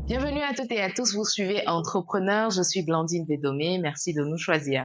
Bienvenue à toutes et à tous, vous suivez Entrepreneur, je suis Blandine Bédomé, merci de nous choisir.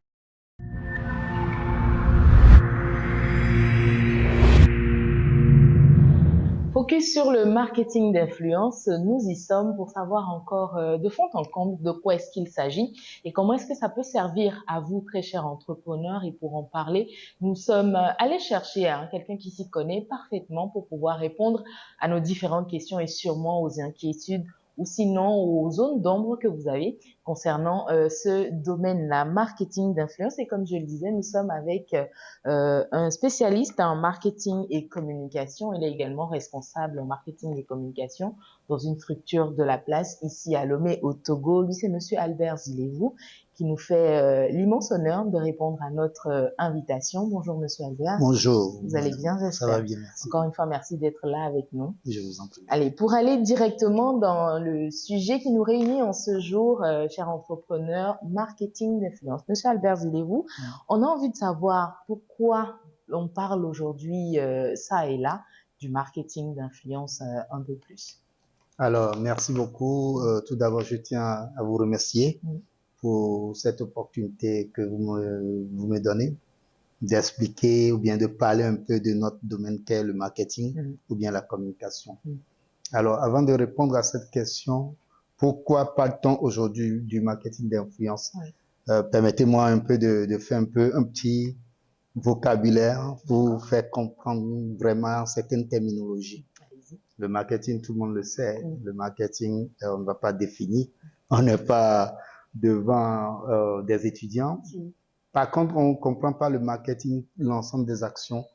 Focus sur le marketing d'influence, nous y sommes pour savoir encore de fond en comble de quoi est-ce qu'il s'agit et comment est-ce que ça peut servir à vous, très chers entrepreneurs. Et pour en parler, nous sommes allés chercher quelqu'un qui s'y connaît parfaitement pour pouvoir répondre à nos différentes questions et sûrement aux inquiétudes ou sinon aux zones d'ombre que vous avez concernant ce domaine-là, marketing d'influence. Et comme je le disais, nous sommes avec un spécialiste en marketing et communication. Il est également responsable en marketing et communication dans une structure de la place ici à Lomé au Togo. Lui, c'est Monsieur Albert Zilevou qui nous fait l'immense honneur de répondre à notre invitation. Bonjour Monsieur Albert. Bonjour. Vous allez bien, j'espère? Ça va bien, merci. Encore une fois, merci d'être là avec nous. Je vous en prie. Allez, pour aller directement dans le sujet qui nous réunit en ce jour, chers entrepreneurs, marketing d'influence. Monsieur Albert Zilevou, on a envie de savoir pourquoi on parle aujourd'hui, ça et là, du marketing d'influence un peu plus. Alors, merci beaucoup. Tout d'abord, je tiens à vous remercier pour cette opportunité que vous me donnez d'expliquer ou bien de parler un peu de notre domaine qu'est le marketing ou bien la communication. Alors, avant de répondre à cette question, pourquoi parle-t-on aujourd'hui du marketing d'influence? Permettez-moi un peu de faire un petit vocabulaire pour faire comprendre vraiment certaines terminologies. Le marketing, tout le monde le sait. Le marketing, on ne va pas définir. On n'est pas devant des étudiants. Par contre, on ne comprend pas le marketing, l'ensemble des actions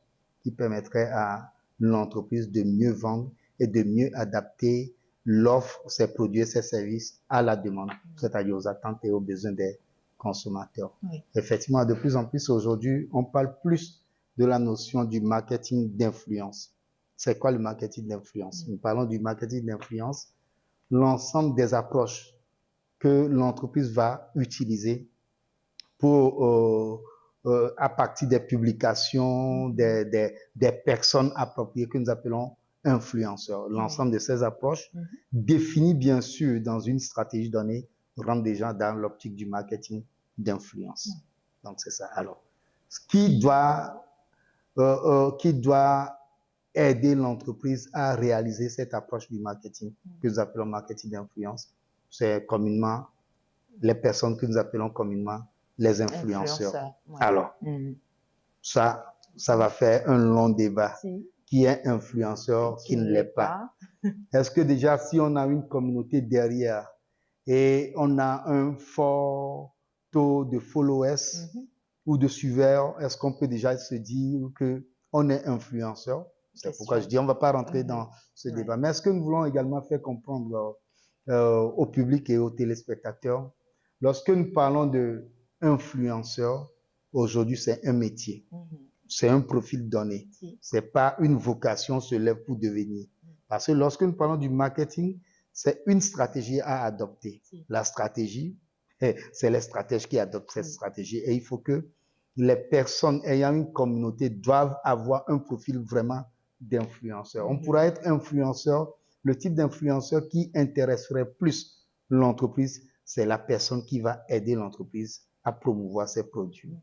qui permettraient à l'entreprise de mieux vendre et de mieux adapter l'offre, ses produits et ses services à la demande, c'est-à-dire aux attentes et aux besoins des consommateurs. Effectivement, de plus en plus aujourd'hui, on parle plus de la notion du marketing d'influence. C'est quoi le marketing d'influence? Nous parlons du marketing d'influence, l'ensemble des approches que l'entreprise va utiliser pour, à partir des publications, des personnes appropriées que nous appelons influenceurs. L'ensemble de ces approches définies bien sûr dans une stratégie donnée rentrent déjà dans l'optique du marketing d'influence. Donc c'est ça. Alors, ce qui doit aider l'entreprise à réaliser cette approche du marketing que nous appelons marketing d'influence, c'est communément les personnes que nous appelons communément les influenceurs. Alors, ça va faire un long débat. Qui est influenceur, qui ne l'est pas. Est-ce que déjà, si on a une communauté derrière et on a un fort taux de followers ou de suiveurs, est-ce qu'on peut déjà se dire qu'on est influenceur? C'est pourquoi je dis, on ne va pas rentrer dans ce débat. Mais est-ce que nous voulons également faire comprendre au public et aux téléspectateurs, lorsque nous parlons de influenceur, aujourd'hui, c'est un métier. C'est un profil donné. C'est pas une vocation se lève pour devenir. Parce que lorsque nous parlons du marketing, c'est une stratégie à adopter. La stratégie, c'est les stratèges qui adoptent cette stratégie. Et il faut que les personnes ayant une communauté doivent avoir un profil vraiment d'influenceur. On pourra être influenceur. Le type d'influenceur qui intéresserait plus l'entreprise, c'est la personne qui va aider l'entreprise à promouvoir ses produits.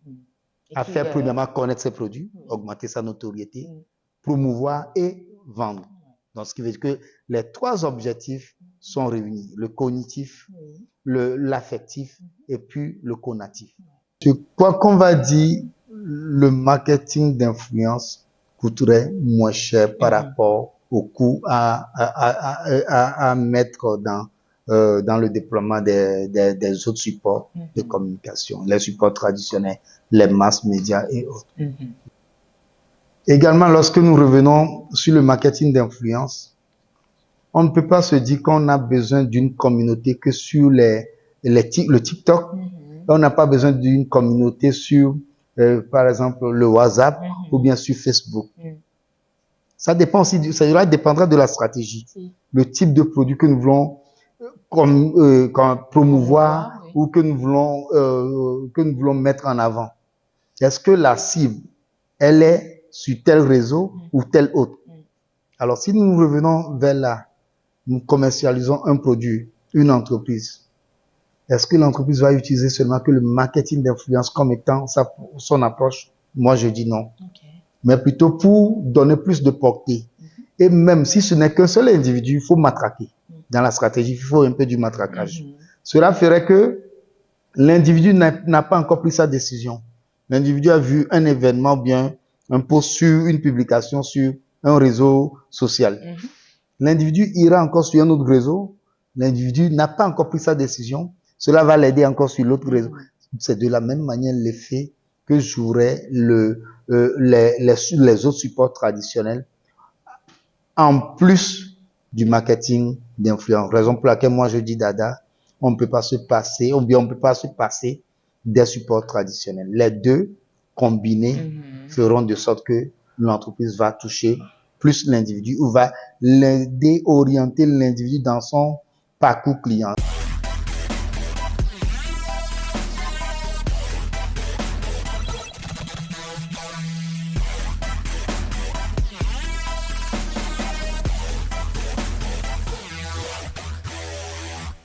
À faire premièrement connaître ses produits, augmenter sa notoriété, promouvoir et vendre. Donc, ce qui veut dire que les trois objectifs sont réunis. Le cognitif, l'affectif et puis le conatif. Je crois qu'on va dire le marketing d'influence coûterait moins cher par rapport au coût à mettre dans le déploiement des autres supports de communication, les supports traditionnels, les masses médias et autres. Également, lorsque nous revenons sur le marketing d'influence, on ne peut pas se dire qu'on a besoin d'une communauté que sur le TikTok. On n'a pas besoin d'une communauté sur, par exemple, le WhatsApp ou bien sur Facebook. Ça dépend aussi, ça dépendra de la stratégie, le type de produit que nous voulons promouvoir ou que nous voulons mettre en avant. Est-ce que la cible, elle est sur tel réseau ou tel autre? Alors, si nous revenons vers là, nous commercialisons un produit une entreprise, est-ce que l'entreprise va utiliser seulement que le marketing d'influence comme étant son approche? Moi, je dis non. Okay. Mais plutôt pour donner plus de portée. Et même si ce n'est qu'un seul individu, il faut matraquer. Dans la stratégie, il faut un peu du matraquage. Cela ferait que l'individu n'a pas encore pris sa décision. L'individu a vu un événement, bien un post sur une publication sur un réseau social. L'individu ira encore sur un autre réseau. L'individu n'a pas encore pris sa décision. Cela va l'aider encore sur l'autre réseau. C'est de la même manière l'effet que joueraient les autres supports traditionnels en plus du marketing d'influence. Raison pour laquelle moi je dis Dada, on ne peut pas se passer, ou bien on ne peut pas se passer des supports traditionnels. Les deux combinés feront de sorte que l'entreprise va toucher plus l'individu ou va l'aider, orienter l'individu dans son parcours client.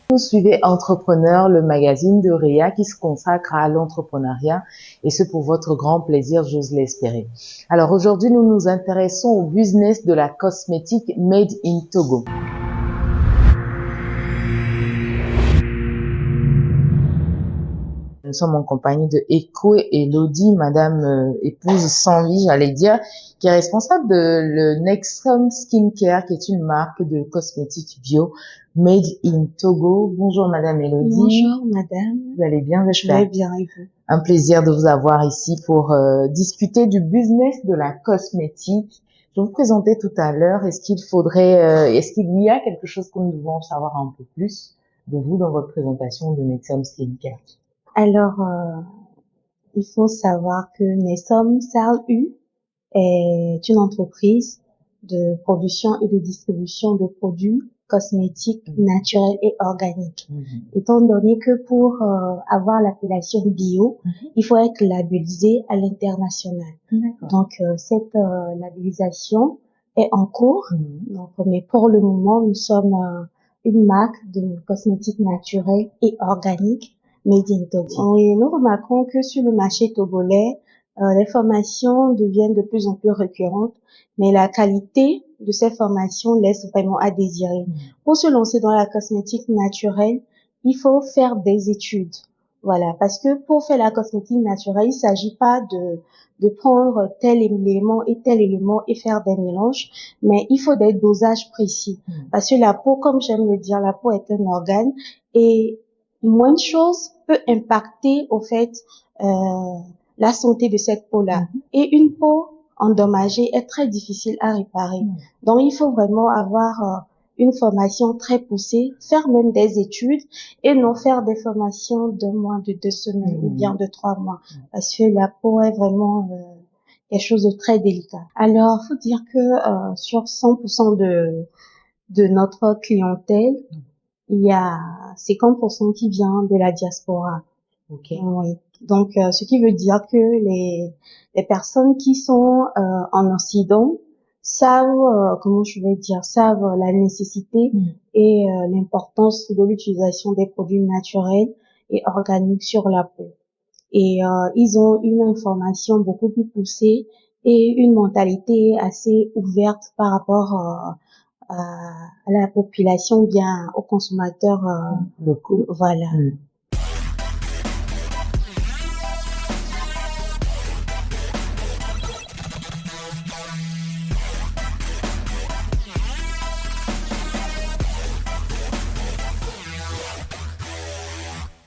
Vous suivez Entrepreneur, le magazine de Réa qui se consacre à l'entrepreneuriat et ce pour votre grand plaisir, j'ose l'espérer. Alors aujourd'hui, nous nous intéressons au business de la cosmétique Made in Togo. Nous sommes en compagnie de Ekwe Elodie, madame épouse sans vie, j'allais dire, qui est responsable de le Nexum Skincare, qui est une marque de cosmétiques bio made in Togo. Bonjour madame Elodie. Bonjour madame. Vous allez bien, j'espère? Je vais bien, et vous? Un plaisir de vous avoir ici pour discuter du business de la cosmétique. Je vais vous présenter tout à l'heure. Est-ce qu'il y a quelque chose que nous devons savoir un peu plus de vous dans votre présentation de Nexum Skincare? Alors, il faut savoir que Nexum SALU est une entreprise de production et de distribution de produits cosmétiques naturels et organiques. Étant donné que pour avoir l'appellation bio, il faut être labellisé à l'international. Donc, cette labellisation est en cours. Donc, mais pour le moment, nous sommes une marque de cosmétiques naturels et organiques Made in Togo. Oui, nous remarquons que sur le marché togolais, les formations deviennent de plus en plus récurrentes, mais la qualité de ces formations laisse vraiment à désirer. Pour se lancer dans la cosmétique naturelle, il faut faire des études. Voilà, parce que pour faire la cosmétique naturelle, il s'agit pas de prendre tel élément et faire des mélanges, mais il faut des dosages précis. Parce que la peau, comme j'aime le dire, la peau est un organe et moins de choses peut impacter au fait la santé de cette peau-là. Et une peau endommagée est très difficile à réparer. Donc il faut vraiment avoir une formation très poussée, faire même des études et non faire des formations de moins de 2 semaines ou bien de 3 mois, parce que la peau est vraiment quelque chose de très délicat. Alors faut dire que sur 100% de notre clientèle, il y a 50% qui vient de la diaspora. Oui. Donc, ce qui veut dire que les personnes qui sont en Occident savent, savent la nécessité et l'importance de l'utilisation des produits naturels et organiques sur la peau. Et ils ont une information beaucoup plus poussée et une mentalité assez ouverte par rapport à la population, bien aux consommateurs locaux. Voilà.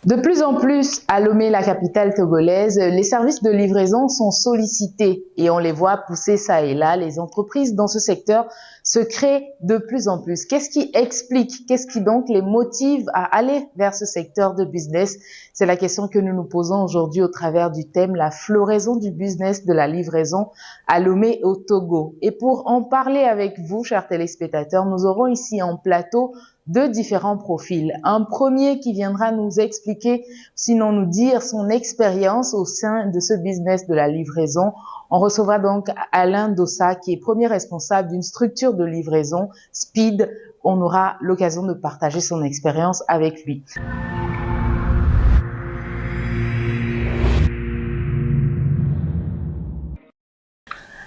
De plus en plus, à Lomé, la capitale togolaise, les services de livraison sont sollicités et on les voit pousser ça et là. Les entreprises dans ce secteur se créent de plus en plus. Qu'est-ce qui explique, qu'est-ce qui donc les motive à aller vers ce secteur de business? C'est la question que nous nous posons aujourd'hui au travers du thème « La floraison du business de la livraison à Lomé au Togo ». Et pour en parler avec vous, chers téléspectateurs, nous aurons ici en plateau de différents profils. Un premier qui viendra nous expliquer, sinon nous dire son expérience au sein de ce business de la livraison. On recevra donc Alain Dossa, qui est premier responsable d'une structure de livraison Speed on aura l'occasion de partager son expérience avec lui.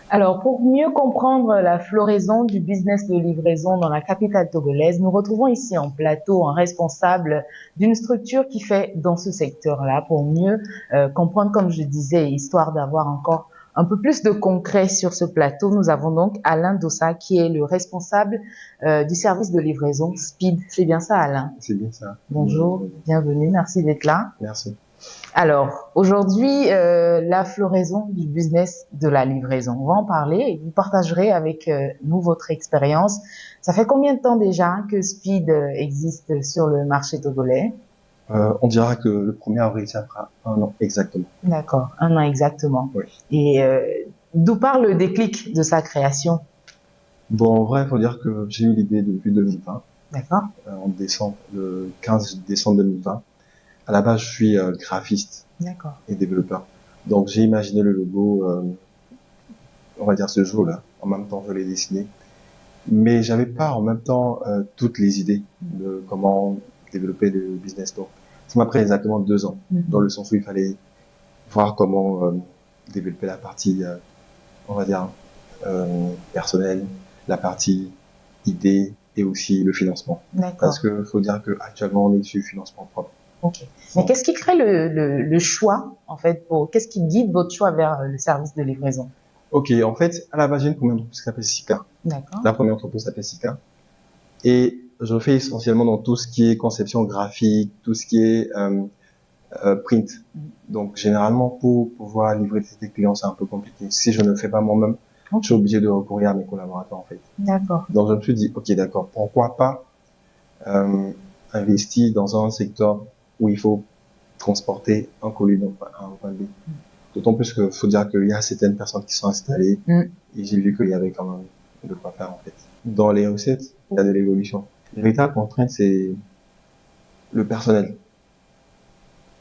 Alors, pour mieux comprendre la floraison du business de livraison dans la capitale togolaise, nous retrouvons ici en plateau un responsable d'une structure qui fait dans ce secteur-là pour mieux comprendre, comme je disais, histoire d'avoir encore un peu plus de concret sur ce plateau. Nous avons donc Alain Dossa qui est le responsable du service de livraison Speed. C'est bien ça, Alain? C'est bien ça. Bonjour, bienvenue, merci d'être là. Merci. Alors, aujourd'hui, la floraison du business de la livraison. On va en parler et vous partagerez avec nous votre expérience. Ça fait combien de temps déjà que Speed existe sur le marché togolais? On dira que le 1er avril, ça fera 1 an exactement. D'accord, 1 an exactement. Oui. Et d'où part le déclic de sa création? Bon, en vrai, il faut dire que j'ai eu l'idée depuis 2020. D'accord. En décembre, le 15 décembre 2020. À la base, je suis graphiste et développeur. Donc, j'ai imaginé le logo, on va dire ce jour-là. En même temps, je l'ai dessiné. Mais j'avais pas en même temps toutes les idées de comment développer le business. Donc, ça m'a pris exactement 2 ans, dans le sens où il fallait voir comment développer la partie, on va dire, personnelle, la partie idée et aussi le financement. Parce que faut dire que actuellement on est sur financement propre. Ok. Mais qu'est-ce qui crée le choix, en fait, qu'est-ce qui guide votre choix vers le service de livraison? Ok, en fait, à la base, j'ai une première entreprise qui s'appelle Sika. D'accord. La première entreprise s'appelle Sika. Et je fais essentiellement dans tout ce qui est conception graphique, tout ce qui est print. Donc, généralement, pour pouvoir livrer des clients, c'est un peu compliqué. Si je ne le fais pas moi-même, je suis obligé de recourir à mes collaborateurs, en fait. D'accord. Donc, je me suis dit, ok, d'accord, pourquoi pas investir dans un secteur où il faut transporter un colis d'un point A à un point B. D'autant plus qu'il faut dire qu'il y a certaines personnes qui sont installées et j'ai vu qu'il y avait quand même de quoi faire, en fait. Dans les recettes, il y a de l'évolution. La véritable contrainte, c'est le personnel.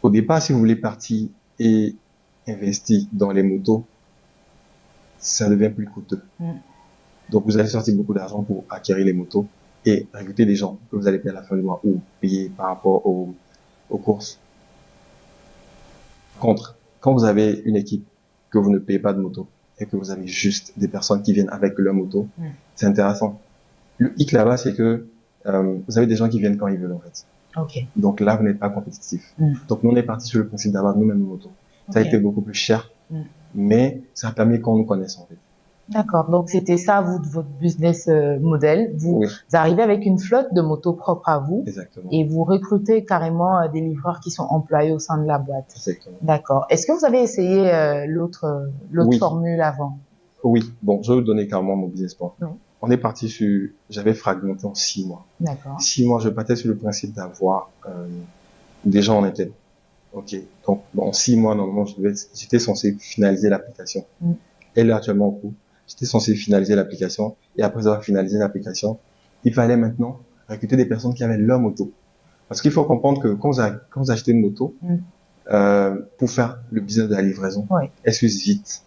Au départ, si vous voulez partir et investir dans les motos, ça devient plus coûteux. Donc, vous allez sortir beaucoup d'argent pour acquérir les motos et recruter des gens que vous allez payer à la fin du mois ou payer par rapport aux courses. Quand vous avez une équipe que vous ne payez pas de moto et que vous avez juste des personnes qui viennent avec leur moto, c'est intéressant. Le hic là-bas, c'est que vous avez des gens qui viennent quand ils veulent, en fait. Okay. Donc là, vous n'êtes pas compétitif. Donc nous, on est parti sur le principe d'avoir nous-mêmes une moto. Ça a été beaucoup plus cher, mais ça a permis qu'on nous connaisse, en fait. D'accord. Donc c'était ça, vous, votre business model. Vous arrivez avec une flotte de motos propres à vous. Exactement. Et vous recrutez carrément des livreurs qui sont employés au sein de la boîte. Exactement. D'accord. Est-ce que vous avez essayé l'autre formule avant? Oui. Bon, je vais vous donner carrément mon business plan. On est parti sur, j'avais fragmenté en 6 mois. D'accord. 6 mois, je partais sur le principe d'avoir des gens en interne. Ok. Donc, en 6 mois, normalement, j'étais censé finaliser l'application. Elle est actuellement en cours. J'étais censé finaliser l'application. Et après avoir finalisé l'application, il fallait maintenant recruter des personnes qui avaient leur moto. Parce qu'il faut comprendre que quand vous achetez une moto, pour faire le business de la livraison, elle s'use vite.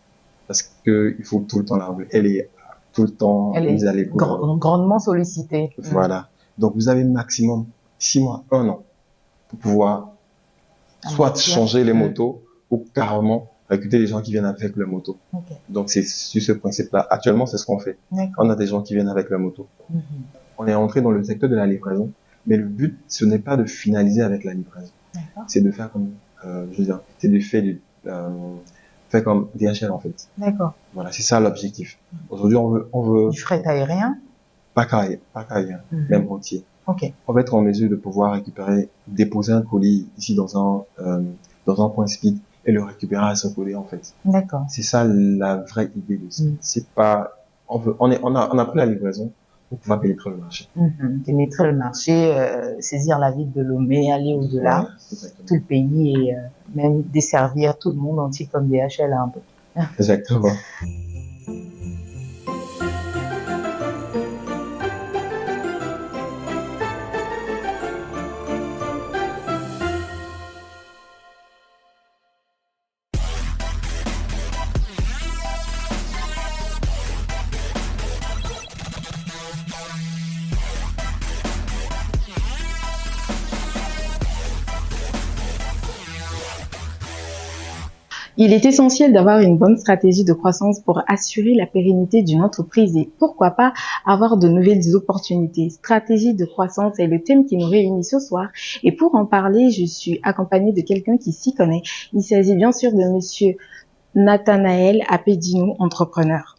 Parce que il faut tout le temps la rouler. Elle est tout le temps mise à l'écoute. Grandement sollicitée. Voilà. Donc, vous avez maximum 6 mois, 1 an pour pouvoir soit changer les motos ou carrément recruter des gens qui viennent avec leur moto. Donc, c'est sur ce principe-là. Actuellement, c'est ce qu'on fait. On a des gens qui viennent avec leur moto. On est rentré dans le secteur de la livraison, mais le but, ce n'est pas de finaliser avec la livraison. C'est de faire comme, je veux dire, c'est de faire comme DHL, en fait. D'accord. Voilà, c'est ça l'objectif. Aujourd'hui, on veut... Du fret aérien? Pas aérien, même routier. On va être en mesure de pouvoir récupérer, déposer un colis ici dans un point speed et le récupérer à son colis, en fait. D'accord. C'est ça la vraie idée de ça. C'est pas, on a pris la livraison pour pouvoir pénétrer le marché. Pénétrer le marché, saisir la ville de Lomé, aller au-delà, tout le pays et même desservir tout le monde entier comme DHL un peu. Exactement. Il est essentiel d'avoir une bonne stratégie de croissance pour assurer la pérennité d'une entreprise et pourquoi pas avoir de nouvelles opportunités. Stratégie de croissance est le thème qui nous réunit ce soir et pour en parler, je suis accompagnée de quelqu'un qui s'y connaît. Il s'agit bien sûr de monsieur Nathanaël Apedinou, entrepreneur.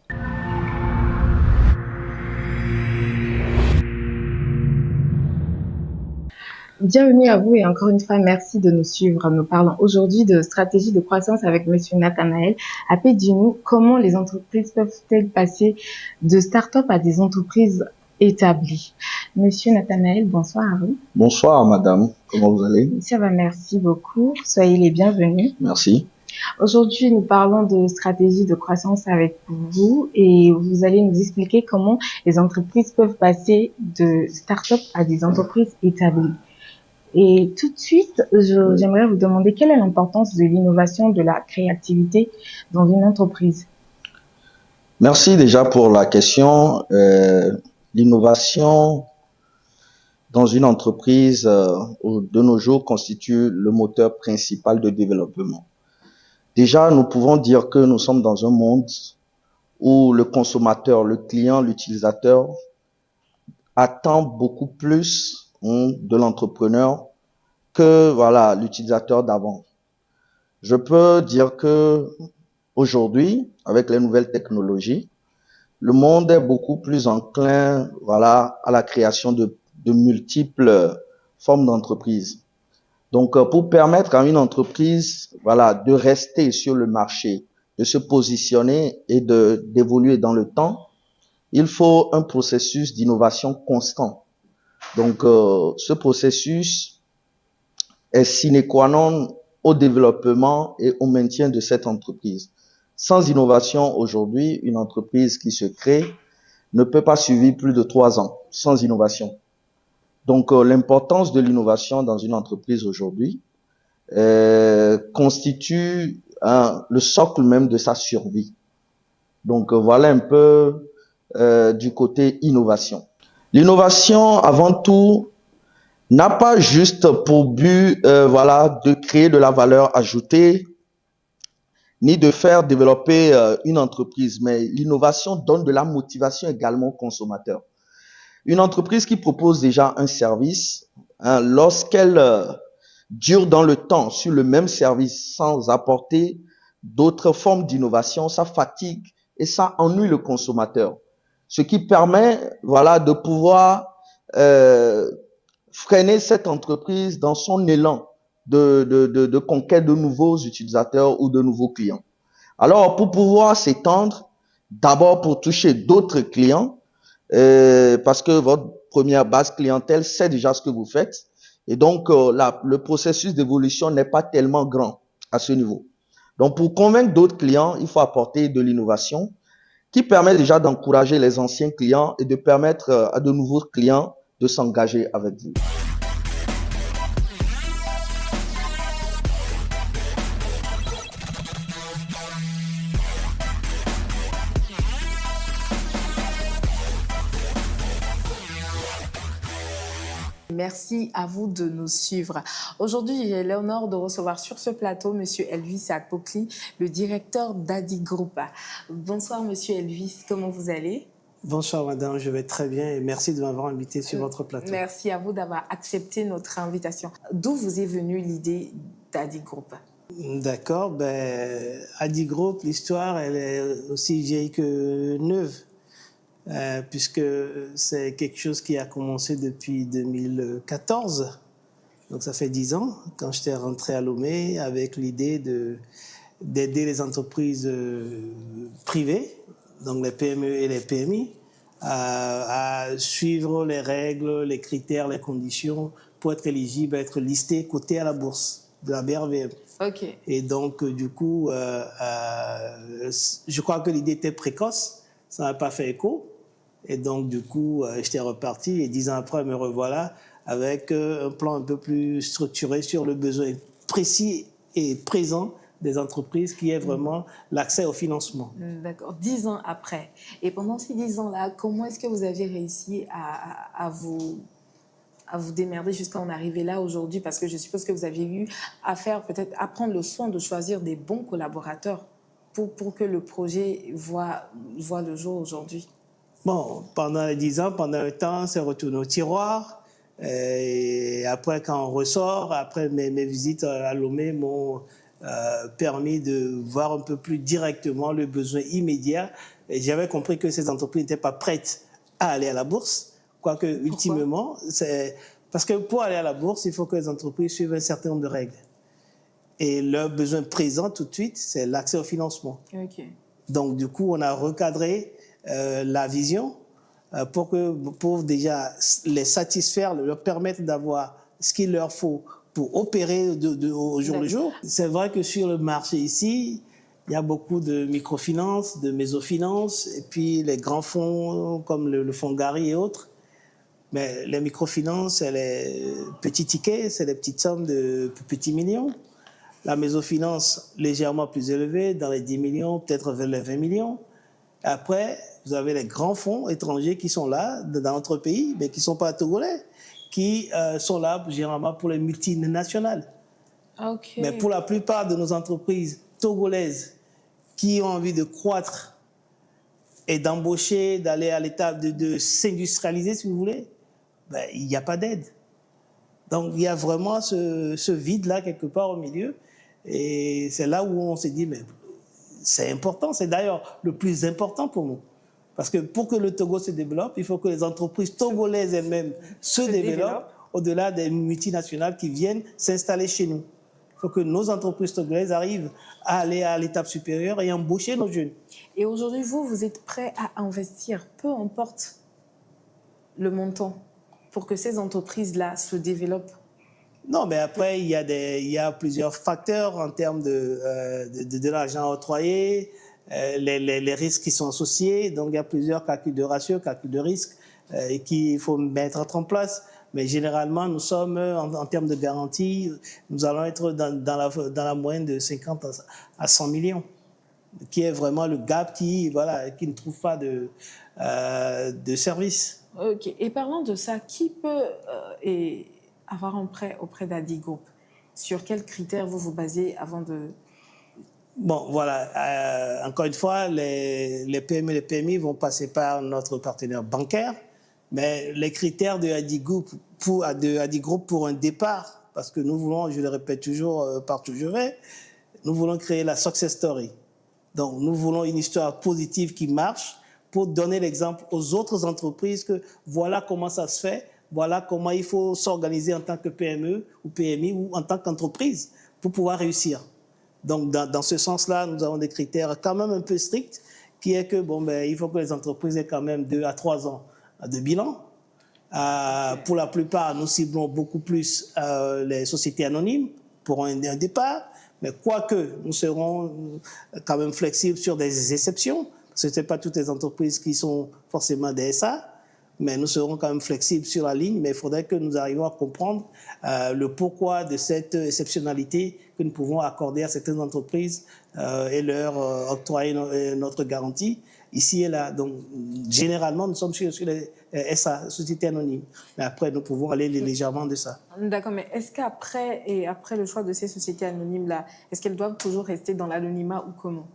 Bienvenue à vous et encore une fois, merci de nous suivre. Nous parlons aujourd'hui de stratégie de croissance avec monsieur Nathanaël Apedinou. Comment les entreprises peuvent-elles passer de start-up à des entreprises établies? Monsieur Nathanaël, bonsoir à vous. Bonsoir madame, comment vous allez? Ça va, merci beaucoup. Soyez les bienvenus. Merci. Aujourd'hui, nous parlons de stratégie de croissance avec vous et vous allez nous expliquer comment les entreprises peuvent passer de start-up à des entreprises établies. Et tout de suite, j'aimerais vous demander quelle est l'importance de l'innovation, de la créativité dans une entreprise. Merci déjà pour la question. L'innovation dans une entreprise de nos jours constitue le moteur principal de développement. Déjà, nous pouvons dire que nous sommes dans un monde où le consommateur, le client, l'utilisateur attend beaucoup plus de l'entrepreneur que voilà l'utilisateur d'avant. Je peux dire que aujourd'hui, avec les nouvelles technologies, le monde est beaucoup plus enclin voilà à la création de multiples formes d'entreprises. Donc pour permettre à une entreprise voilà de rester sur le marché, de se positionner et d'évoluer dans le temps, il faut un processus d'innovation constant. Donc, ce processus est sine qua non au développement et au maintien de cette entreprise. Sans innovation, aujourd'hui, une entreprise qui se crée ne peut pas survivre plus de 3 ans sans innovation. Donc, l'importance de l'innovation dans une entreprise aujourd'hui constitue le socle même de sa survie. Donc, voilà un peu du côté innovation. L'innovation, avant tout, n'a pas juste pour but voilà, de créer de la valeur ajoutée, ni de faire développer une entreprise, mais l'innovation donne de la motivation également aux consommateurs. Une entreprise qui propose déjà un service, lorsqu'elle dure dans le temps sur le même service sans apporter d'autres formes d'innovation, ça fatigue et ça ennuie le consommateur. Ce qui permet, voilà, de pouvoir freiner cette entreprise dans son élan de conquête de nouveaux utilisateurs ou de nouveaux clients. Alors, pour pouvoir s'étendre, d'abord pour toucher d'autres clients, parce que votre première base clientèle sait déjà ce que vous faites, et donc le processus d'évolution n'est pas tellement grand à ce niveau. Donc, pour convaincre d'autres clients, il faut apporter de l'innovation, qui permet déjà d'encourager les anciens clients et de permettre à de nouveaux clients de s'engager avec vous. Merci à vous de nous suivre. Aujourd'hui, j'ai l'honneur de recevoir sur ce plateau Monsieur Elvis Akpokli, le directeur d'Adi Group. Bonsoir Monsieur Elvis, comment vous allez? Bonsoir madame, je vais très bien et merci de m'avoir invité sur votre plateau. Merci à vous d'avoir accepté notre invitation. D'où vous est venue l'idée d'Adi Group? D'accord, Adi Group, l'histoire elle est aussi vieille que neuve. Puisque c'est quelque chose qui a commencé depuis 2014. Donc ça fait 10 ans, quand j'étais rentré à Lomé avec l'idée d'aider les entreprises privées, donc les PME et les PMI, à suivre les règles, les critères, les conditions pour être éligible, être listé, coté à la bourse de la BRVM. Okay. Et donc, du coup, je crois que l'idée était précoce, ça n'a pas fait écho. Et donc, du coup, j'étais reparti et 10 ans après, me revoilà avec un plan un peu plus structuré sur le besoin précis et présent des entreprises qui est vraiment l'accès au financement. D'accord, 10 ans après. Et pendant ces 10 ans-là, comment est-ce que vous avez réussi à à vous démerder jusqu'à en arriver là aujourd'hui? Parce que je suppose que vous aviez eu à faire, peut-être, à prendre le soin de choisir des bons collaborateurs pour que le projet voit le jour aujourd'hui. Bon, pendant les 10 ans, pendant un temps, c'est retourné au tiroir. Et après, quand on ressort, après mes visites à Lomé m'ont permis de voir un peu plus directement le besoin immédiat. Et j'avais compris que ces entreprises n'étaient pas prêtes à aller à la bourse, quoique ultimement, c'est parce que pour aller à la bourse, il faut que les entreprises suivent un certain nombre de règles. Et leur besoin présent tout de suite, c'est l'accès au financement. Ok. Donc, du coup, on a recadré la vision pour déjà les satisfaire, leur permettre d'avoir ce qu'il leur faut pour opérer au jour le jour. C'est vrai que sur le marché ici, il y a beaucoup de microfinance, de mésofinance, et puis les grands fonds comme le fonds Gary et autres. Mais les microfinances, c'est les petits tickets, c'est les petites sommes de petits millions. La mésofinance, légèrement plus élevée, dans les 10 millions, peut-être vers les 20 millions. Après, vous avez les grands fonds étrangers qui sont là, dans notre pays, mais qui ne sont pas togolais, qui sont là généralement pour les multinationales. Okay. Mais pour la plupart de nos entreprises togolaises qui ont envie de croître et d'embaucher, d'aller à l'étape de s'industrialiser, si vous voulez, ben, il n'y a pas d'aide. Donc, il y a vraiment ce vide-là, quelque part au milieu. Et c'est là où on s'est dit, mais c'est important. C'est d'ailleurs le plus important pour nous. Parce que pour que le Togo se développe, il faut que les entreprises togolaises elles-mêmes se développent au-delà des multinationales qui viennent s'installer chez nous. Il faut que nos entreprises togolaises arrivent à aller à l'étape supérieure et embaucher nos jeunes. Et aujourd'hui, vous êtes prêts à investir, peu importe le montant, pour que ces entreprises-là se développent? Non, mais après, il y a plusieurs facteurs en termes de l'argent octroyé, les risques qui sont associés. Donc, il y a plusieurs calculs de ratio, calculs de risque qu'il faut mettre en place. Mais généralement, nous sommes, en termes de garantie, nous allons être dans la moyenne de 50 à 100 millions, qui est vraiment le gap qui ne trouve pas de service. Ok. Et parlant de ça, qui peut avoir un prêt auprès d'Adi Group? Sur quels critères vous vous basez avant de... Bon, voilà. Encore une fois, les PME et les PMI vont passer par notre partenaire bancaire, mais les critères de Adi Group pour un départ, parce que nous voulons, je le répète toujours, partout où je vais, nous voulons créer la success story. Donc, nous voulons une histoire positive qui marche pour donner l'exemple aux autres entreprises que voilà comment ça se fait, voilà comment il faut s'organiser en tant que PME ou PMI ou en tant qu'entreprise pour pouvoir réussir. Donc, dans ce sens-là, nous avons des critères quand même un peu stricts, qui est que il faut que les entreprises aient quand même 2 à 3 ans de bilan. Pour la plupart, nous ciblons beaucoup plus les sociétés anonymes pour un départ, mais quoique nous serons quand même flexibles sur des exceptions, parce que ce n'est pas toutes les entreprises qui sont forcément des SA, mais nous serons quand même flexibles sur la ligne, mais il faudrait que nous arrivions à comprendre le pourquoi de cette exceptionnalité que nous pouvons accorder à certaines entreprises et leur octroyer notre garantie ici et là. Donc, généralement, nous sommes sur les SA, sociétés anonymes. Mais après, nous pouvons aller légèrement de ça. D'accord, mais est-ce qu'après le choix de ces sociétés anonymes-là, est-ce qu'elles doivent toujours rester dans l'anonymat ou comment?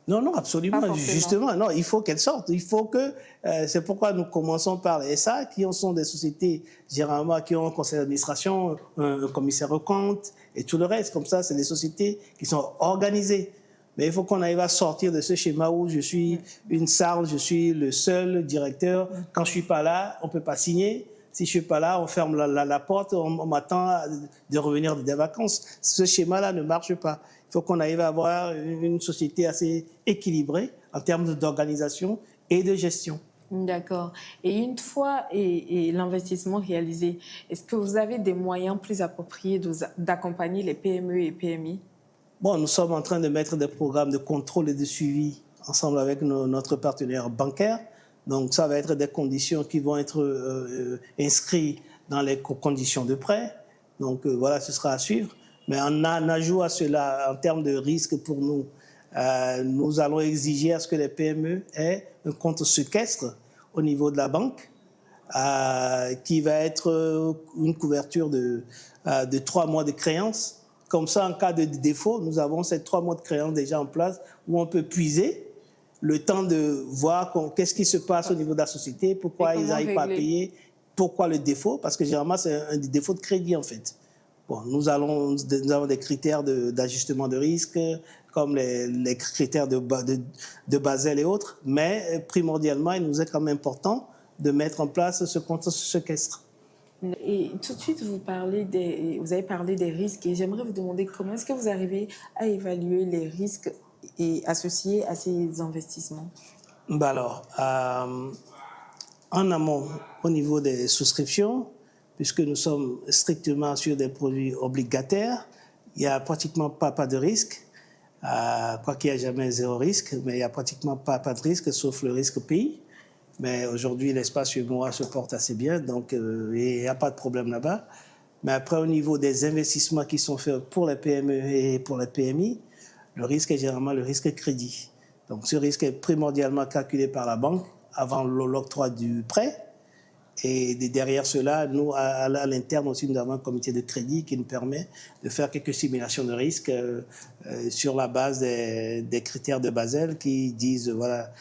Non, absolument. Justement, non, il faut qu'elles sortent. Il faut que, c'est pourquoi nous commençons par les SA, qui sont des sociétés, généralement, qui ont un conseil d'administration, un commissaire aux comptes et tout le reste. Comme ça, c'est des sociétés qui sont organisées. Mais il faut qu'on arrive à sortir de ce schéma où je suis une SARL, je suis le seul directeur. Quand je suis pas là, on peut pas signer. Si je suis pas là, on ferme la porte, on m'attend de revenir des vacances. Ce schéma-là ne marche pas. Il faut qu'on arrive à avoir une société assez équilibrée en termes d'organisation et de gestion. D'accord. Et une fois l'investissement réalisé, est-ce que vous avez des moyens plus appropriés d'accompagner les PME et PMI? Bon, nous sommes en train de mettre des programmes de contrôle et de suivi ensemble avec notre partenaire bancaire. Donc, ça va être des conditions qui vont être inscrites dans les conditions de prêt. Donc, voilà, ce sera à suivre. Mais en ajout à cela, en termes de risque pour nous, nous allons exiger à ce que les PME aient un compte séquestre au niveau de la banque qui va être une couverture de 3 mois de créance. Comme ça, en cas de défaut, nous avons ces 3 mois de créance déjà en place où on peut puiser le temps de voir qu'est-ce qui se passe au niveau de la société, pourquoi ils n'arrivent pas à payer, pourquoi le défaut, parce que généralement, c'est un défaut de crédit, en fait. Bon, nous avons des critères d'ajustement de risque, comme les critères de Basel et autres, mais primordialement, il nous est quand même important de mettre en place ce compte séquestre. Et tout de suite, vous avez parlé des risques et j'aimerais vous demander comment est-ce que vous arrivez à évaluer les risques associés à ces investissements? Alors, en amont, au niveau des souscriptions, puisque nous sommes strictement sur des produits obligataires, il n'y a pratiquement pas de risque, quoi qu'il n'y ait jamais zéro risque, mais il n'y a pratiquement pas de risque, sauf le risque pays. Mais aujourd'hui, l'espace UEMOA se porte assez bien, donc il n'y a pas de problème là-bas. Mais après, au niveau des investissements qui sont faits pour les PME et pour les PMI, le risque est généralement le risque crédit. Donc ce risque est primordialement calculé par la banque avant l'octroi du prêt. Et derrière cela, nous, à l'interne aussi, nous avons un comité de crédit qui nous permet de faire quelques simulations de risque sur la base des critères de Basel qui disent, voilà,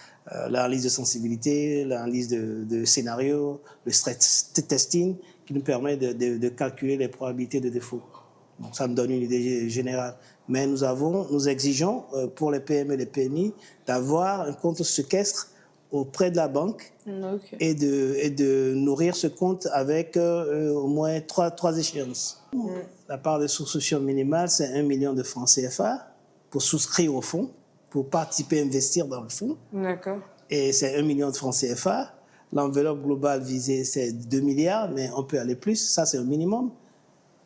l'analyse de sensibilité, l'analyse de scénario, le stress testing, qui nous permet de calculer les probabilités de défaut. Donc ça me donne une idée générale. Mais nous exigeons pour les PME et les PMI d'avoir un compte séquestre auprès de la banque et de nourrir ce compte avec au moins trois échéances. La part de souscription minimale, c'est 1 million de francs CFA pour souscrire au fonds, pour participer, investir dans le fonds. D'accord. Et c'est 1 million de francs CFA. L'enveloppe globale visée, c'est 2 milliards, mais on peut aller plus. Ça, c'est un minimum.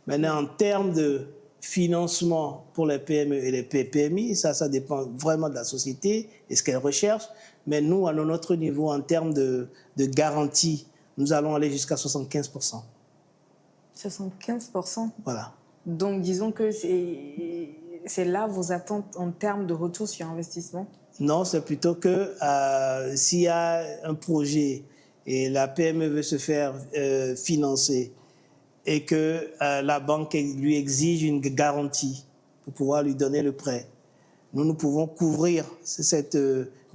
Maintenant, en termes de financement pour les PME et les PMI, ça dépend vraiment de la société et ce qu'elle recherche. Mais nous, à notre niveau, en termes de garantie, nous allons aller jusqu'à 75%. 75%? Voilà. Donc, disons que c'est là vos attentes en termes de retour sur investissement? Non, c'est plutôt que s'il y a un projet et la PME veut se faire financer et que la banque lui exige une garantie pour pouvoir lui donner le prêt, nous pouvons couvrir cette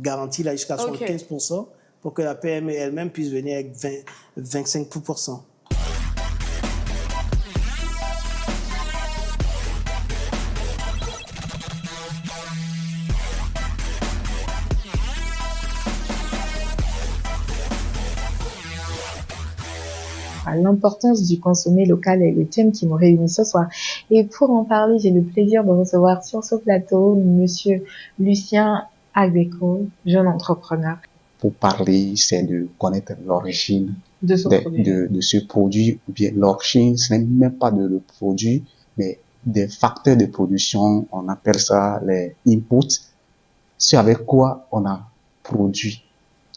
garantie-là jusqu'à 75% pour que la PME elle-même puisse venir avec 25%. L'importance du consommer local est le thème qui nous réunit ce soir. Et pour en parler, j'ai le plaisir de recevoir sur ce plateau Monsieur Lucien Agbeco, jeune entrepreneur. Pour parler, c'est de connaître l'origine de ce produit, ou bien l'origine, ce n'est même pas de le produit, mais des facteurs de production, on appelle ça les inputs, c'est avec quoi on a produit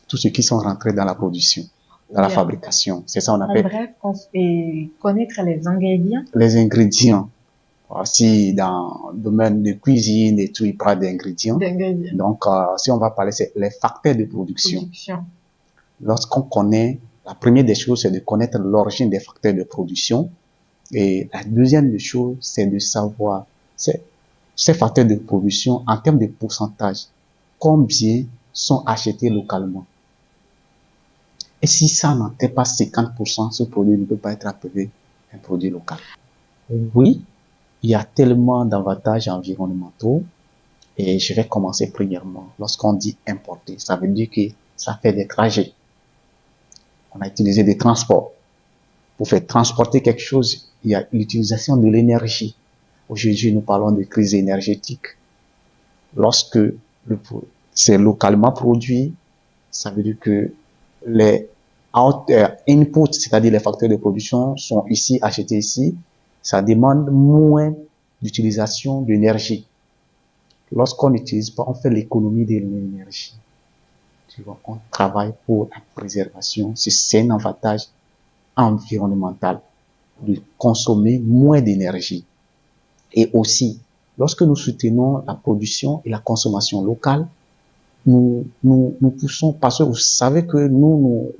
tout ce qui sont rentrés dans la production. Dans la fabrication. C'est ça on appelle. En bref, connaître les ingrédients. Les ingrédients. Si dans le domaine de cuisine et tout, il parle d'ingrédients. Donc, si on va parler, c'est les facteurs de production. Lorsqu'on connaît, la première des choses, c'est de connaître l'origine des facteurs de production. Et la deuxième des choses, c'est de savoir ces facteurs de production en termes de pourcentage. Combien sont achetés localement? Et si ça n'atteint pas 50%, ce produit ne peut pas être appelé un produit local. Oui, il y a tellement d'avantages environnementaux. Et je vais commencer premièrement. Lorsqu'on dit importer, ça veut dire que ça fait des trajets. On a utilisé des transports. Pour faire transporter quelque chose, il y a l'utilisation de l'énergie. Aujourd'hui, nous parlons de crise énergétique. Lorsque c'est localement produit, ça veut dire que les inputs, c'est-à-dire les facteurs de production, sont ici, achetés ici. Ça demande moins d'utilisation d'énergie. Lorsqu'on n'utilise pas, on fait l'économie de l'énergie. Tu vois, on travaille pour la préservation. C'est un avantage environnemental de consommer moins d'énergie. Et aussi, lorsque nous soutenons la production et la consommation locale, nous poussons parce que vous savez que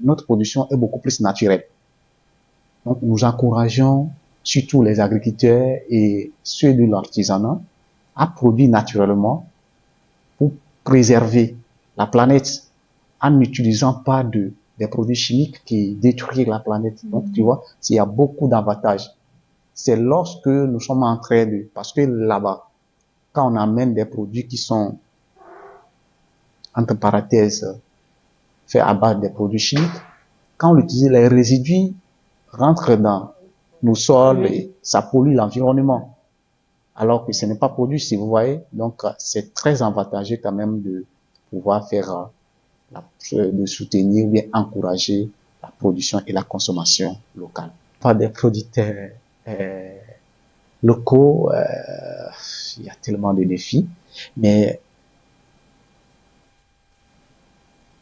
notre production est beaucoup plus naturelle. Donc, nous encourageons surtout les agriculteurs et ceux de l'artisanat à produire naturellement pour préserver la planète en n'utilisant pas des produits chimiques qui détruisent la planète. Donc, tu vois, il y a beaucoup d'avantages. C'est lorsque nous sommes en train de... Parce que là-bas, quand on amène des produits qui sont, entre parenthèses, faits à base des produits chimiques, quand on utilise les résidus, rentrent dans nos sols et ça pollue l'environnement. Alors que ce n'est pas produit, si vous voyez. Donc, c'est très avantageux quand même de pouvoir faire, de soutenir, bien encourager la production et la consommation locale. Pas des producteurs locaux, il y a tellement de défis, mais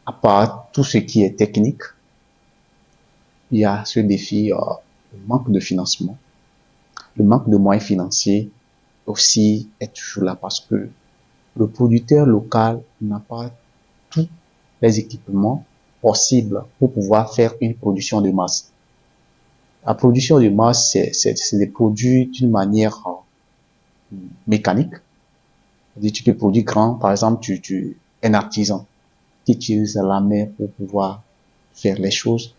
à part tout ce qui est technique, il y a ce défi, le manque de financement, le manque de moyens financiers aussi est toujours là parce que le producteur local n'a pas tous les équipements possibles pour pouvoir faire une production de masse. La production de masse, c'est des produits d'une manière mécanique. Tu peux produire grand, par exemple, tu un artisan qui utilise la main pour pouvoir faire les choses.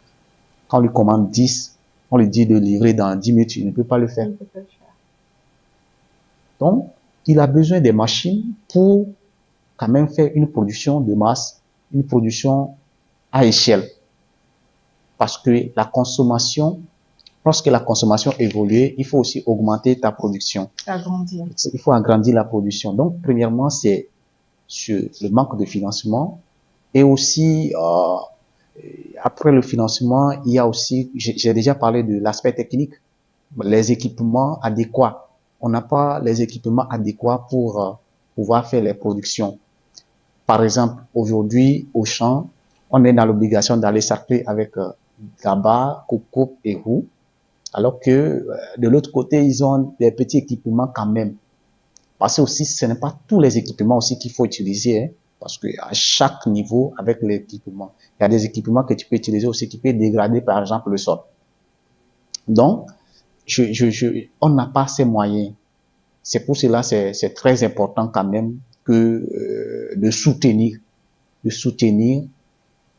Quand on lui commande 10, on lui dit de livrer dans 10 minutes, il ne peut pas le faire. Donc, il a besoin des machines pour quand même faire une production de masse, une production à échelle. Parce que la consommation, lorsque la consommation évolue, il faut aussi augmenter ta production. Agrandir. Il faut agrandir la production. Donc, premièrement, c'est sur le manque de financement et aussi, après le financement, il y a aussi, j'ai déjà parlé de l'aspect technique, les équipements adéquats. On n'a pas les équipements adéquats pour pouvoir faire les productions. Par exemple, aujourd'hui, au champ, on est dans l'obligation d'aller sarcler avec tabac, coco et roux, alors que de l'autre côté, ils ont des petits équipements quand même. Parce que aussi, ce n'est pas tous les équipements aussi qu'il faut utiliser, hein, parce que à chaque niveau, avec l'équipement, il y a des équipements que tu peux utiliser aussi qui peuvent dégrader, par exemple, le sol. Donc, on n'a pas ces moyens. C'est pour cela, c'est très important quand même que de soutenir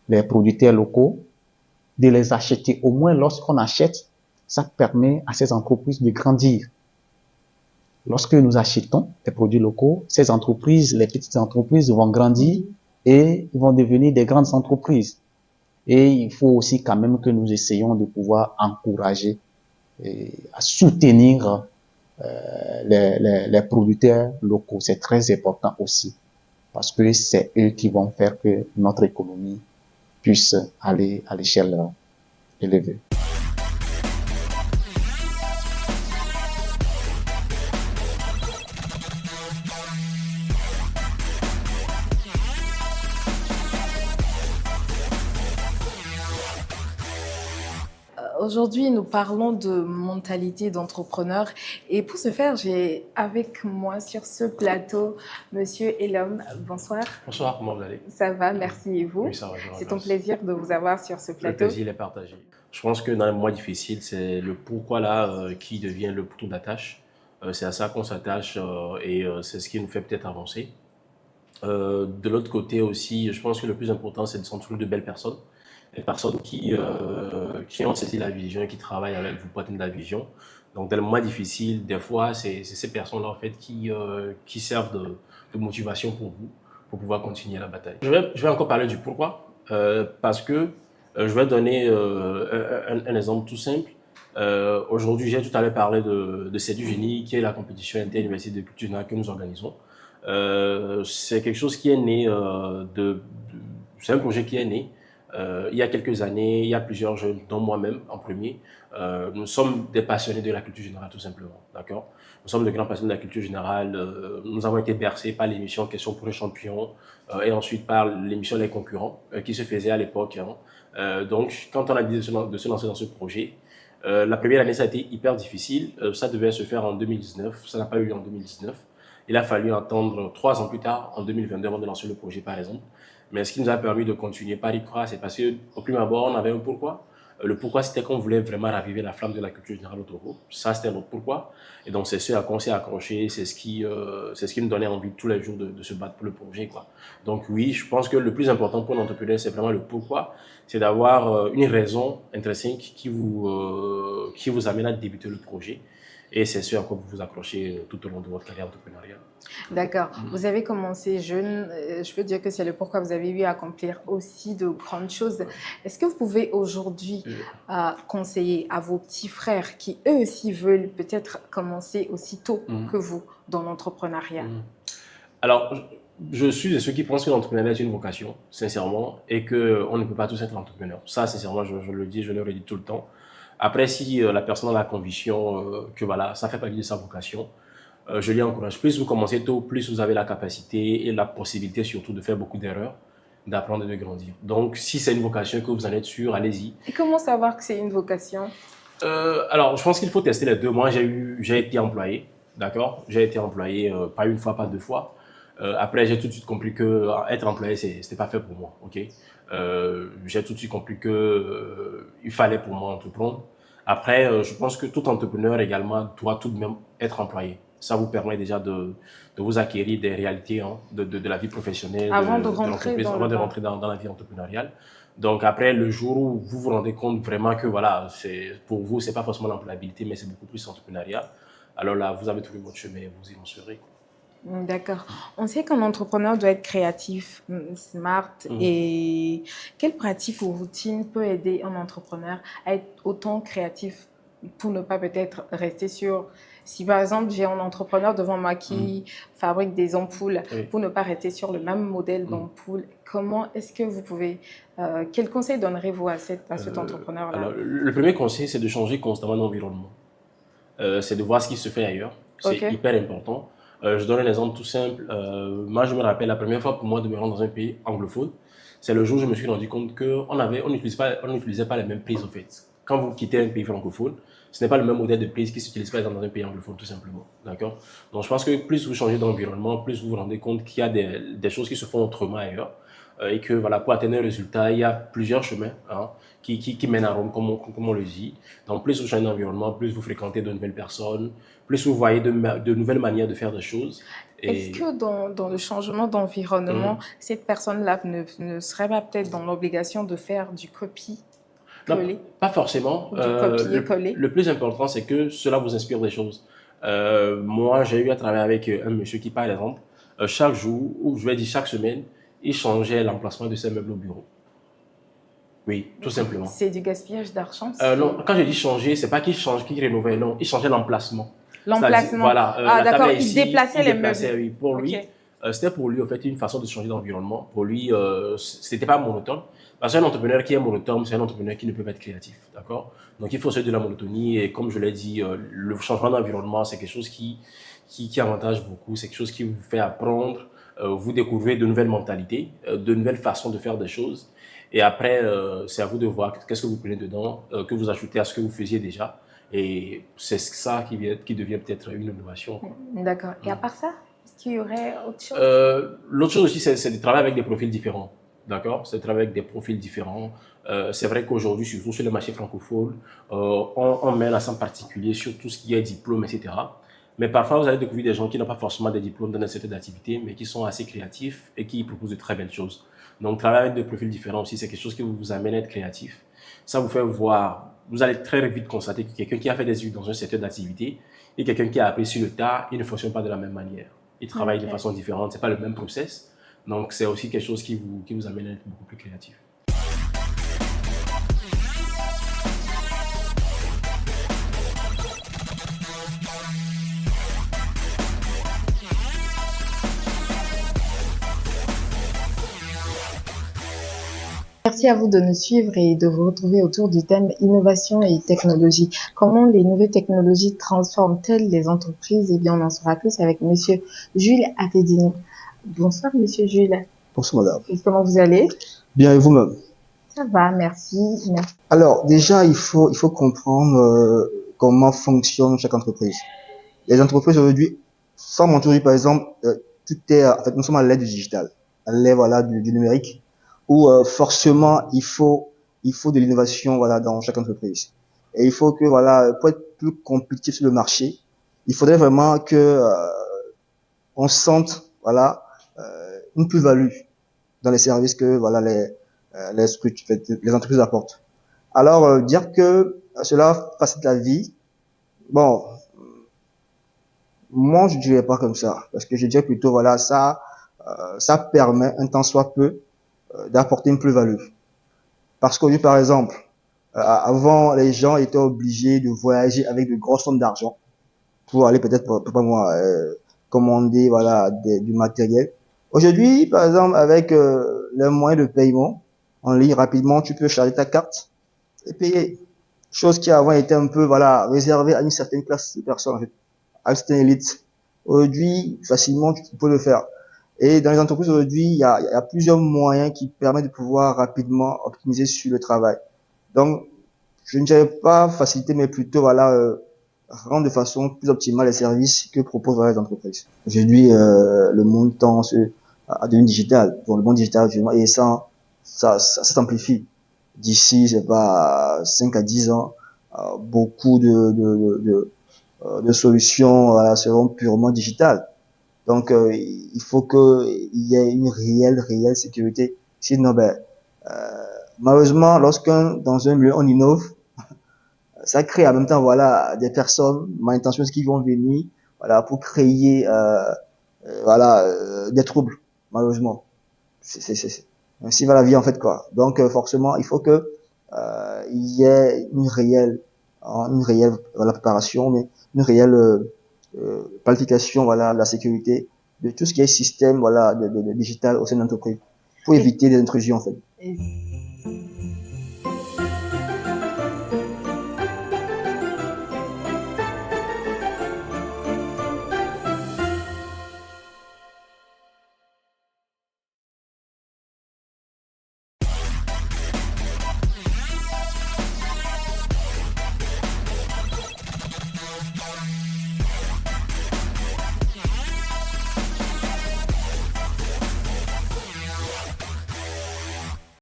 les producteurs locaux, de les acheter. Au moins, lorsqu'on achète, ça permet à ces entreprises de grandir. Lorsque nous achetons des produits locaux, ces entreprises, les petites entreprises vont grandir et vont devenir des grandes entreprises. Et il faut aussi quand même que nous essayions de pouvoir encourager et à soutenir les producteurs locaux. C'est très important aussi parce que c'est eux qui vont faire que notre économie puisse aller à l'échelle élevée. Aujourd'hui, nous parlons de mentalité d'entrepreneur et pour ce faire, j'ai avec moi sur ce plateau Monsieur Elom. Bonsoir. Bonsoir, comment vous allez? Ça va, merci et vous? Oui, ça va, c'est un plaisir de vous avoir sur ce plateau. Le plaisir est partagé. Je pense que dans les mois difficiles, c'est le pourquoi là qui devient le bouton d'attache. C'est à ça qu'on s'attache et c'est ce qui nous fait peut-être avancer. De l'autre côté aussi, je pense que le plus important, c'est de s'entourer de belles personnes. Les personnes qui ont saisi la vision et qui travaillent avec vous pour atteindre la vision. Donc, dans les mois difficiles, des fois, c'est ces personnes-là en fait, qui servent de motivation pour vous, pour pouvoir continuer la bataille. Je vais encore parler du pourquoi, parce que je vais donner un exemple tout simple. Aujourd'hui, j'ai tout à l'heure parlé de CEDUGENI, qui est la compétition interuniversité de culture générale que nous organisons. C'est quelque chose qui est né c'est un projet qui est né il y a quelques années, il y a plusieurs jeunes, dont moi-même en premier. Nous sommes des passionnés de la culture générale, tout simplement. D'accord ? Nous sommes de grands passionnés de la culture générale. Nous avons été bercés par l'émission Question pour les champions et ensuite par l'émission Les concurrents qui se faisait à l'époque. Hein. Donc, quand on a décidé de se lancer dans ce projet, la première année, ça a été hyper difficile. Ça devait se faire en 2019. Ça n'a pas eu lieu en 2019. Il a fallu attendre 3 ans plus tard, en 2022, avant de lancer le projet, par exemple. Mais ce qui nous a permis de continuer par y croire, c'est parce qu'au prime abord, on avait un pourquoi. Le pourquoi, c'était qu'on voulait vraiment raviver la flamme de la culture générale au Togo. Ça, c'était notre pourquoi. Et donc, c'est ce à quoi on s'est accroché. C'est ce qui nous donnait envie tous les jours de se battre pour le projet, quoi. Donc, oui, je pense que le plus important pour un entrepreneur, c'est vraiment le pourquoi. C'est d'avoir une raison intrinsèque qui vous amène à débuter le projet. Et c'est ce à quoi vous vous accrochez tout au long de votre carrière entrepreneuriale. D'accord. Vous avez commencé jeune. Je peux dire que c'est le pourquoi vous avez eu à accomplir aussi de grandes choses. Est-ce que vous pouvez aujourd'hui conseiller à vos petits frères qui, eux aussi, veulent peut-être commencer aussi tôt que vous dans l'entrepreneuriat? Alors, je suis de ceux qui pensent que l'entrepreneuriat est une vocation, sincèrement, et qu'on ne peut pas tous être entrepreneur. Ça, sincèrement, je le dis, je le redis tout le temps. Après, si la personne a la conviction que voilà, ça fait partie de sa vocation, je l'y encourage. Plus vous commencez tôt, plus vous avez la capacité et la possibilité surtout de faire beaucoup d'erreurs, d'apprendre et de grandir. Donc, si c'est une vocation que vous en êtes sûr, allez-y. Et comment savoir que c'est une vocation? Alors, je pense qu'il faut tester les deux. Moi, j'ai été employé, d'accord? J'ai été employé pas une fois, pas deux fois. Après, j'ai tout de suite compris que être employé, c'était pas fait pour moi, ok? J'ai tout de suite compris que il fallait pour moi entreprendre. Après, je pense que tout entrepreneur également doit tout de même être employé. Ça vous permet déjà de vous acquérir des réalités de la vie professionnelle, avant de rentrer dans la vie entrepreneuriale. Donc après, le jour où vous vous rendez compte vraiment que voilà, pour vous, c'est pas forcément l'employabilité, mais c'est beaucoup plus l'entrepreneuriat, alors là, vous avez trouvé votre chemin et vous y en serez. D'accord. On sait qu'un entrepreneur doit être créatif, smart. Et quelle pratique ou routine peut aider un entrepreneur à être autant créatif pour ne pas peut-être rester sur... Si par exemple j'ai un entrepreneur devant moi qui fabrique des ampoules, pour ne pas rester sur le même modèle d'ampoule, comment est-ce que vous pouvez... quel conseil donnerez-vous à cet entrepreneur-là? Alors, le premier conseil, c'est de changer constamment d'environnement. C'est de voir ce qui se fait ailleurs. C'est hyper important. Je donne un exemple tout simple. Moi, je me rappelle la première fois pour moi de me rendre dans un pays anglophone. C'est le jour où je me suis rendu compte qu'on n'utilisait pas les mêmes prises en fait. Quand vous quittez un pays francophone, ce n'est pas le même modèle de prise qui s'utilise par exemple dans un pays anglophone tout simplement. D'accord? Donc je pense que plus vous changez d'environnement, plus vous vous rendez compte qu'il y a des choses qui se font autrement ailleurs. Et que voilà, pour atteindre un résultat, il y a plusieurs chemins qui mènent à Rome, comme on le dit. Donc plus vous changez d'environnement, plus vous fréquentez de nouvelles personnes, plus vous voyez de nouvelles manières de faire des choses. Est-ce que dans le changement d'environnement, cette personne-là ne serait pas peut-être dans l'obligation de faire du copier-coller? Non, pas forcément. Du copier-coller. Le plus important, c'est que cela vous inspire des choses. Moi, j'ai eu à travailler avec un monsieur qui, par exemple, chaque jour, ou je vais dire chaque semaine, il changeait l'emplacement de ses meubles au bureau. Oui, tout simplement. C'est du gaspillage d'argent? Non, quand je dis changer, c'est pas qu'il change, qu'il rénovait, non, il changeait l'emplacement. L'emplacement. Voilà. D'accord, il déplaçait les meubles. Oui, pour lui, c'était pour lui en fait une façon de changer d'environnement. Pour lui, c'était pas monotone. Parce qu'un entrepreneur qui est monotone, c'est un entrepreneur qui ne peut pas être créatif, d'accord? Donc il faut sortir de la monotonie et comme je l'ai dit, le changement d'environnement, c'est quelque chose qui avantage beaucoup, c'est quelque chose qui vous fait apprendre. Vous découvrez de nouvelles mentalités, de nouvelles façons de faire des choses. Et après, c'est à vous de voir qu'est-ce que vous prenez dedans, que vous ajoutez à ce que vous faisiez déjà. Et c'est ça qui devient peut-être une innovation. D'accord. Et à part ça, est-ce qu'il y aurait autre chose? L'autre chose aussi, c'est de travailler avec des profils différents. D'accord? C'est de travailler avec des profils différents. C'est vrai qu'aujourd'hui, surtout sur le marché francophone, on met l'accent particulier sur tout ce qui est diplôme, etc. Mais parfois, vous allez découvrir des gens qui n'ont pas forcément des diplômes dans un secteur d'activité, mais qui sont assez créatifs et qui proposent de très belles choses. Donc, travailler avec des profils différents aussi, c'est quelque chose qui vous amène à être créatif. Ça vous fait voir, vous allez très vite constater que quelqu'un qui a fait des études dans un secteur d'activité et quelqu'un qui a appris sur le tas, il ne fonctionne pas de la même manière. Il travaille de façon différente, c'est pas le même process. Donc, c'est aussi quelque chose qui vous amène à être beaucoup plus créatif. Merci à vous de nous suivre et de vous retrouver autour du thème innovation et technologie. Comment les nouvelles technologies transforment-elles les entreprises? Eh bien, on en saura plus avec Monsieur Jules Avedino. Bonsoir, Monsieur Jules. Bonsoir, madame. Et comment vous allez? Bien, et vous-même? Ça va, merci. Alors, déjà, il faut comprendre comment fonctionne chaque entreprise. Les entreprises aujourd'hui sans mon par exemple, tout est, en fait, nous sommes à l'ère du digital, à l'ère, voilà, du numérique, où forcément il faut de l'innovation, voilà, dans chaque entreprise. Et il faut que, voilà, pour être plus compétitif sur le marché, il faudrait vraiment que on sente, voilà, une plus-value dans les services que, voilà, les entreprises apportent. Alors, dire que cela facilite la vie, bon, moi, je dirais pas comme ça, parce que je dirais plutôt, voilà, ça permet, un temps soit peu, d'apporter une plus-value. Parce qu'aujourd'hui, par exemple, avant, les gens étaient obligés de voyager avec de grosses sommes d'argent pour aller peut-être, pas moi, commander, voilà, du matériel. Aujourd'hui, par exemple, avec les moyens de paiement en ligne, rapidement, tu peux charger ta carte et payer. Chose qui avant était un peu, voilà, réservée à une certaine classe de personnes, en fait, à une certaine élite. Aujourd'hui, facilement, tu peux le faire. Et dans les entreprises aujourd'hui, il y a plusieurs moyens qui permettent de pouvoir rapidement optimiser sur le travail. Donc, je ne dirais pas faciliter, mais plutôt, voilà, rendre de façon plus optimale les services que proposent, voilà, les entreprises. Aujourd'hui, le monde tend à devenir digital. Donc, le monde digital, et ça s'amplifie. D'ici, c'est pas 5 à 10 ans, beaucoup de solutions, voilà, seront purement digitales. Donc, il faut qu'il y ait une réelle sécurité. Sinon, malheureusement, dans un milieu, on innove, ça crée en même temps, voilà, des personnes mal intentionneuses qui vont venir, voilà, pour créer, voilà, des troubles, malheureusement. Ainsi va la vie, en fait, quoi. Donc, forcément, il faut que, il y ait une réelle, voilà, préparation, mais une réelle, planification, voilà, de la sécurité, de tout ce qui est système, voilà, de digital au sein de l'entreprise, pour éviter des intrusions, en fait.